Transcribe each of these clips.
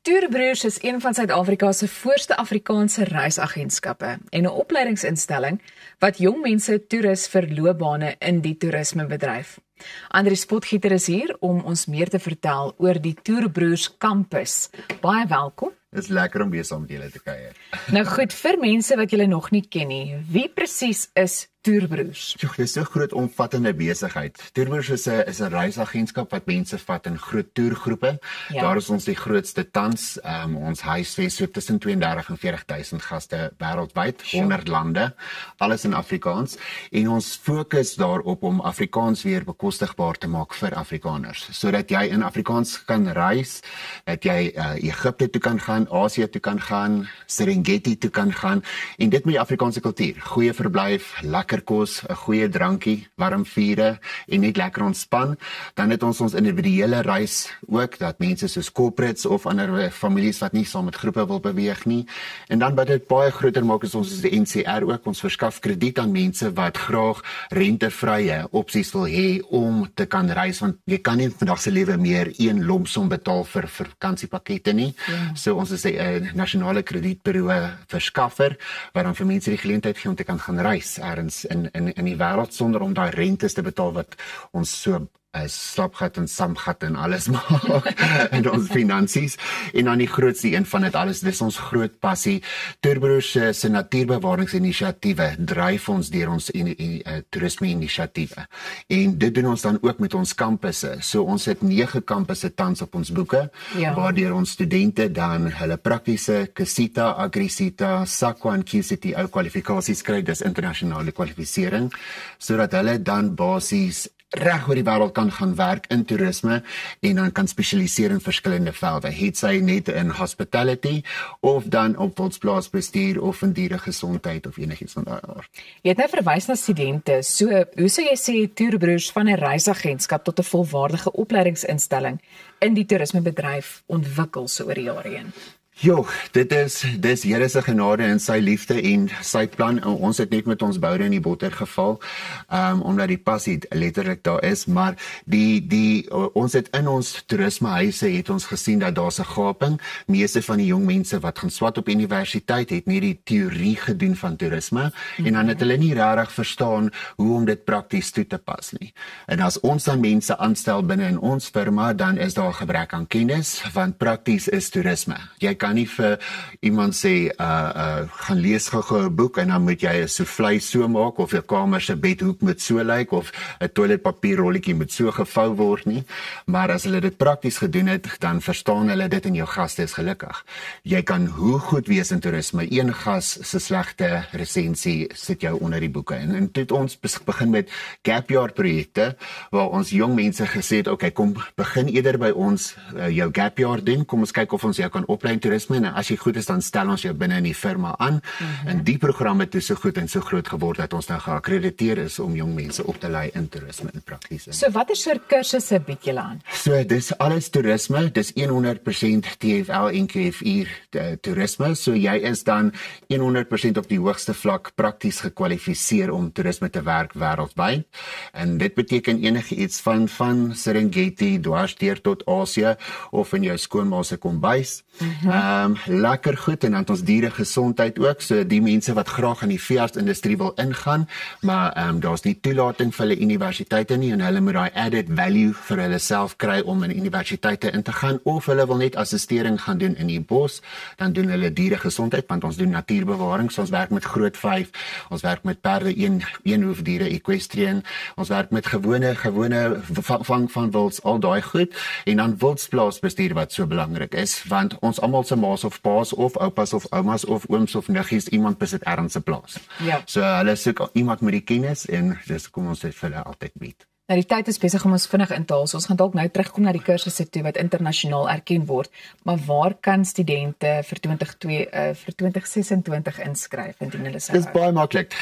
Tourbroers is een van Suid-Afrika se voorste Afrikaanse reisagentskappe en 'n opleidingsinstelling wat jong mense toerus vir loopbane in die toerismebedryf. Andries Potgieter is hier om ons meer te vertel oor die Tourbroers kampus. Baie welkom. Dit is lekker om weer saam met julle te kuier. Nou goed, vir mense wat julle nog nie ken nie, wie presies is Tourbroers? Dit is so groot omvattende besigheid. Tourbroers is 'n reisagentskap wat mense vat in groot toergroepe. Ja. Daar is ons die grootste tans. Ons huisves so tussen 32 en 40,000 gaste wêreldwyd, 100 lande, alles in Afrikaans. En ons fokus daarop om Afrikaans weer bekostigbaar te maak vir Afrikaners, sodat jy in Afrikaans kan reis, dat jy Egipte toe kan gaan, Asië toe kan gaan, Serengeti toe kan gaan, en dit met die Afrikaanse kultuur. Goeie verblyf, lekker kos, 'n goeie drankie, warm vure en net lekker ontspan. Dan het ons individuele reis ook, dat mense soos corporates of ander families wat nie saam met groepe wil beweeg nie. En dan wat dit baie groter maak is ons die NCR ook, ons verskaf krediet aan mense wat graag rentevrye opsies wil hê om te kan reis, want jy kan nie vandag se lewe meer een lump betaal vir vakansiepakkette nie. Ja. So ons is 'n nasionale kredietbureau verskaffer wat dan vir mense die geleentheid gee om te kan gaan reis ergens in die wêreld sonder om daai rentes te betaal wat ons so slapgat en samgat en alles maak in ons finansies. En dan die grootste een van dit alles, dis ons groot passie. Tourbroers se natuurbewaringsinisiatiewe dryf ons deur ons toerisme-inisiatiewe. En dit doen ons dan ook met ons kampusse. So ons het 9 kampusse tans op ons boeke, Ja. waardeur ons studente dan hulle praktiese KUSITA, AgriSITA, SAQA en QCT ou kwalifikasies kry, dis internasionale kwalifisering, sodat hulle dan basies reg oor die wêreld kan gaan werk in toerisme en dan kan spesialiseer in verskillende velde. Het sy net in hospitality of dan op wildsplaasbestuur of in dieregesondheid of enigiets van daai aard. Jy het nou verwys na studente, so hoe sou jy sê Tourbroers van 'n reisagentskap tot 'n volwaardige opleidingsinstelling in die toerismebedryf ontwikkel so oor die jare heen? Jo, dis Here se genade en sy liefde en sy plan. Ons het net met ons boude in die botter geval, omdat die passie letterlik daar is, maar ons het in ons toerismehuise het ons gesien dat daar's 'n gaping. Meeste van die jong mense wat gaan swat op universiteit het nie die teorie gedoen van toerisme en dan het hulle nie regtig verstaan hoe om dit prakties toe te pas nie. En as ons dan mense aanstel binne in ons firma, dan is daar 'n gebrek aan kennis, want prakties is toerisme. Jy kan nie vir iemand sê gaan lees gou 'n boek en dan moet jy 'n soufflé so maak of jou kamer se bedhoek moet so lyk of 'n toiletpapierrolletjie moet so gevou word nie. Maar as hulle dit prakties gedoen het, dan verstaan hulle dit en jou gaste is gelukkig. Jy kan hoe goed wees in toerisme, een gas se slegte resensie sit jou onder die boeke. En toe het ons begin met gap year projekte waar ons jong mense gesê het, okay, kom begin eerder by ons jou gap year doen, kom ons kyk of ons jou kan oplei in toerisme, en as jy goed is, dan stel ons jou binne in die firma aan. En die programme het so goed en so groot geword dat ons nou geakkrediteer is om jong mense op te lei in toerisme en prakties. So watter soort kursusse bied julle aan? So dis alles toerisme, dis 100% TFL en KFI toerisme, so jy is dan 100% op die hoogste vlak prakties gekwalifiseer om toerisme te werk wêreldwyd. En dit beteken enigiets van Serengeti dwars deur tot Asië of in jou skoonma se kombuis. Lekker goed, en dan het ons dieregesondheid ook, so die mense wat graag in die veeartsindustrie wil ingaan, maar daar's nie toelating vir hulle universiteite nie en hulle moet daai added value vir hulle self kry om in universiteite in te gaan, of hulle wil net assistering gaan doen in die bos, dan doen hulle dieregesondheid, want ons doen natuurbewaring, so ons werk met groot 5, ons werk met perde, een hoefdiere, equestrian, ons werk met gewone vang van wilds, al daai goed, en dan wildsplaasbestuur wat so belangrik is, want ons almal se maas of paas of oupas of oumas of ooms of niggies, iemand besit ergens 'n plaas. Ja. So hulle soek iemand met die kennis en dis kom ons dit vir hulle altyd bied. Nou die tyd is besig om ons vinnig in te haal, so ons gaan dalk nou terugkom na die kursusse toe wat internasionaal erken word, maar waar kan studente vir 2026 inskryf indien hulle sou? Dis baie maklik.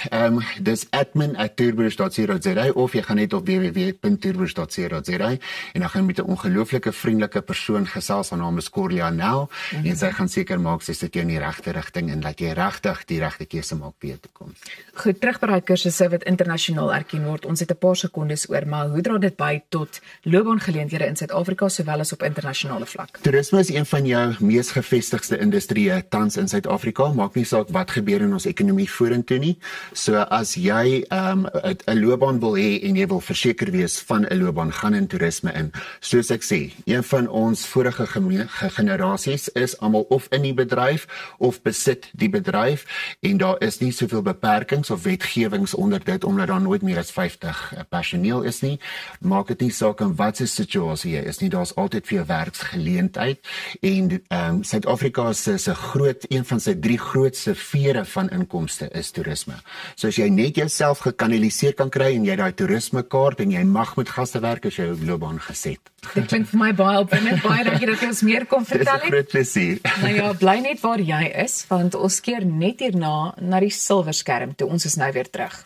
Dis admin@tourbroers.co.za of jy gaan net op www.tourbroers.co.za en dan gaan jy met 'n ongelooflike vriendelike persoon gesels, haar naam is Corlia Nel, en sy gaan seker maak sy sit jou in die regte rigting en dat jy regtig die regte keuse maak vir jou toekoms. Goed, terug by daai kursusse wat internasionaal erken word. Ons het 'n paar sekondes oor, maar hoe dra dit by tot loopbaangeleenthede in Suid-Afrika sowel as op internasionale vlak? Toerisme is een van jou mees gevestigde industrieë tans in Suid-Afrika. Maak nie saak wat gebeur in ons ekonomie vorentoe nie. So as jy 'n loopbaan wil hê en jy wil verseker wees van 'n loopbaan, gaan in toerisme in. Soos ek sê, een van ons vorige generasies is almal of in die bedryf of besit die bedryf en daar is nie soveel beperkings of wetgewings onder dit omdat daar nooit meer as 50 personeel is nie. Maak dit nie saak in wat 'n situasie jy is nie, daar's altyd vir jou werksgeleentheid en Suid-Afrika se een van sy 3 grootste vere van inkomste is toerisme. So as jy net jouself gekanaliseer kan kry en jy daai toerismekaart en jy mag met gaste werk, as jou loopbaan geset. Dit klink vir my baie opwindend, baie dankie dat jy ons meer kon vertel het. Dis 'n groot plesier. Nou ja, bly net waar jy is, want ons keer net hierna na die silwerskerm toe. Ons is nou weer terug.